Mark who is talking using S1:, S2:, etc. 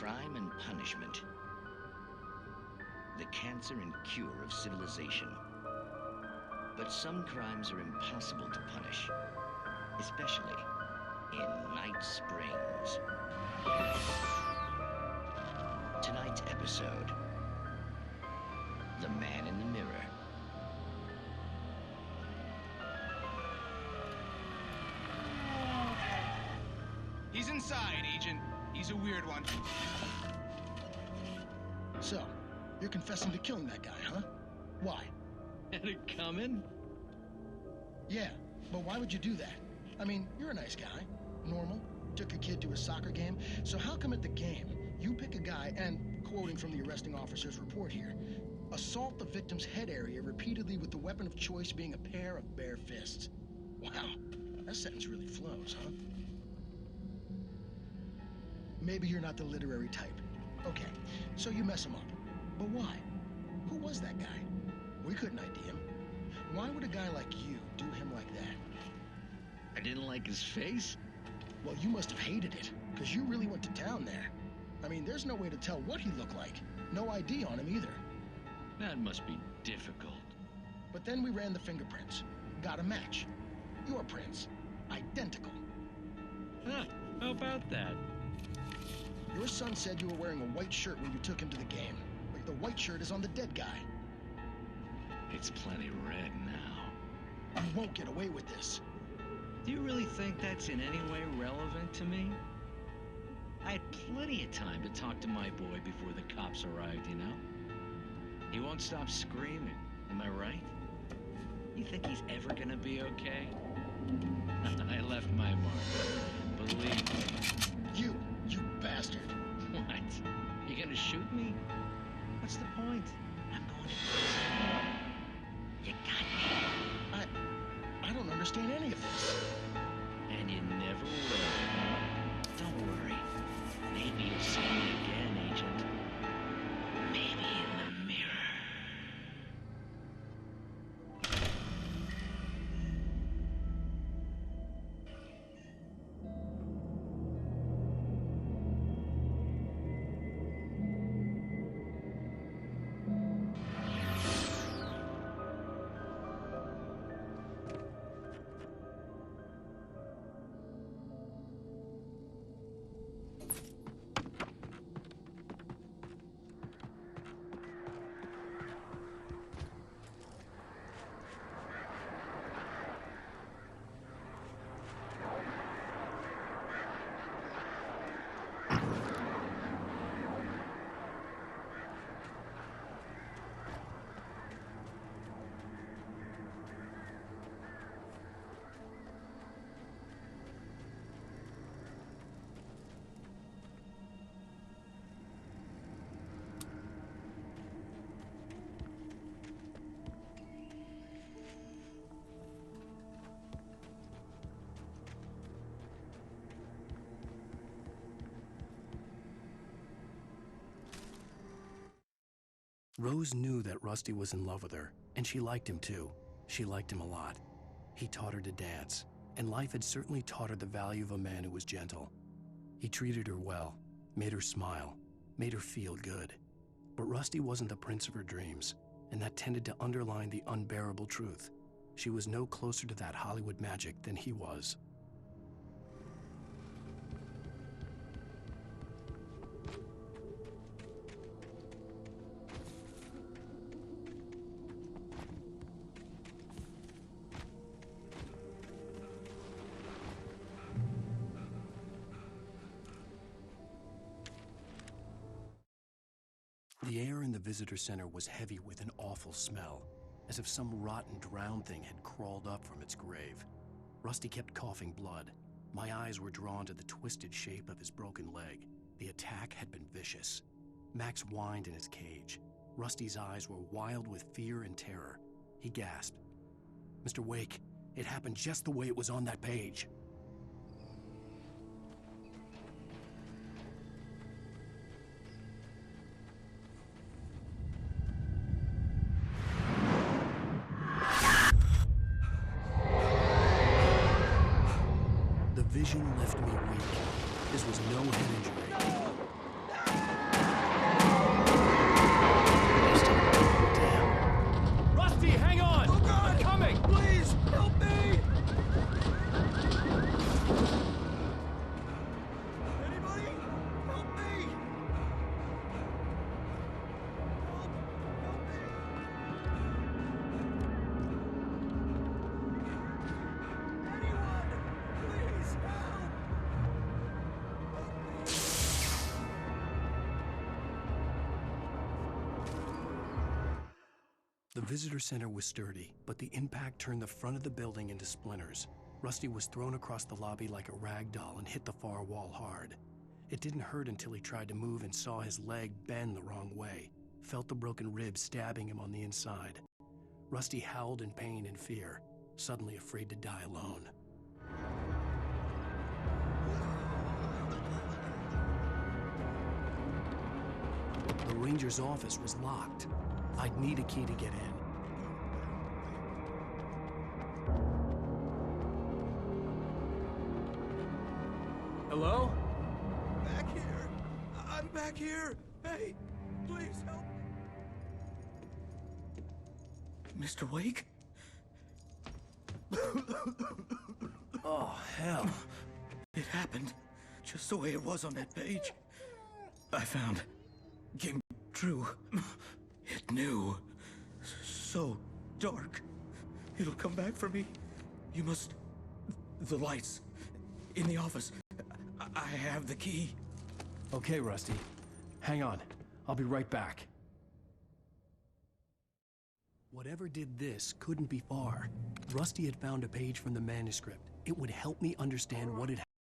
S1: Crime and punishment. The cancer and cure of civilization. But some crimes are impossible to punish, especially in Night Springs. Tonight's episode, The Man in the Mirror.
S2: He's inside, Agent. He's a weird one.
S3: So, you're confessing to killing that guy, huh? Why?
S1: Had it coming?
S3: Yeah, but why would you do that? I mean, you're a nice guy. Normal. Took your kid to a soccer game. So how come at the game, you pick a guy and, quoting from the arresting officer's report here, assault the victim's head area repeatedly with the weapon of choice being a pair of bare fists? Wow, that sentence really flows, huh? Maybe you're not the literary type. Okay, so you mess him up. But why? Who was that guy? We couldn't ID him. Why would a guy like you do him like that?
S1: I didn't like his face?
S3: Well, you must have hated it, because you really went to town there. I mean, there's no way to tell what he looked like. No ID on him either.
S1: That must be difficult.
S3: But then we ran the fingerprints. Got a match. Your prints. Identical.
S1: Huh, how about that?
S3: Your son said you were wearing a white shirt when you took him to the game. But the white shirt is on the dead guy.
S1: It's plenty red now.
S3: You won't get away with this.
S1: Do you really think that's in any way relevant to me? I had plenty of time to talk to my boy before the cops arrived, you know? He won't stop screaming, am I right? You think he's ever gonna be okay? I left my mark, believe me.
S3: You bastard.
S1: What? You gonna shoot me? What's the point? I'm going to prison. You got me.
S3: I don't understand any of this.
S1: And you never will. Don't worry. Maybe you'll see me again, Agent. Maybe in the mirror.
S4: Rose knew that Rusty was in love with her, and she liked him too. She liked him a lot. He taught her to dance, and life had certainly taught her the value of a man who was gentle. He treated her well, made her smile, made her feel good. But Rusty wasn't the prince of her dreams, and that tended to underline the unbearable truth. She was no closer to that Hollywood magic than he was. The air in the visitor center was heavy with an awful smell, as if some rotten drowned thing had crawled up from its grave. Rusty kept coughing blood. My eyes were drawn to the twisted shape of his broken leg. The attack had been vicious. Max whined in his cage. Rusty's eyes were wild with fear and terror. He gasped, "Mr. Wake, it happened just the way it was on that page." The vision left me weak. This was no head injury. The visitor center was sturdy, but the impact turned the front of the building into splinters. Rusty was thrown across the lobby like a rag doll and hit the far wall hard. It didn't hurt until he tried to move and saw his leg bend the wrong way, felt the broken rib stabbing him on the inside. Rusty howled in pain and fear, suddenly afraid to die alone. The ranger's office was locked. I'd need a key to get in.
S5: Hello? Back here. I'm back here. Hey, please help me. Mr. Wake?
S4: Oh, hell.
S5: It happened just the way it was on that page. I found. Came true. It knew. So dark. It'll come back for me. You must. The lights. In the office. I have the key.
S4: Okay, Rusty. Hang on. I'll be right back. Whatever did this couldn't be far. Rusty had found a page from the manuscript. It would help me understand what had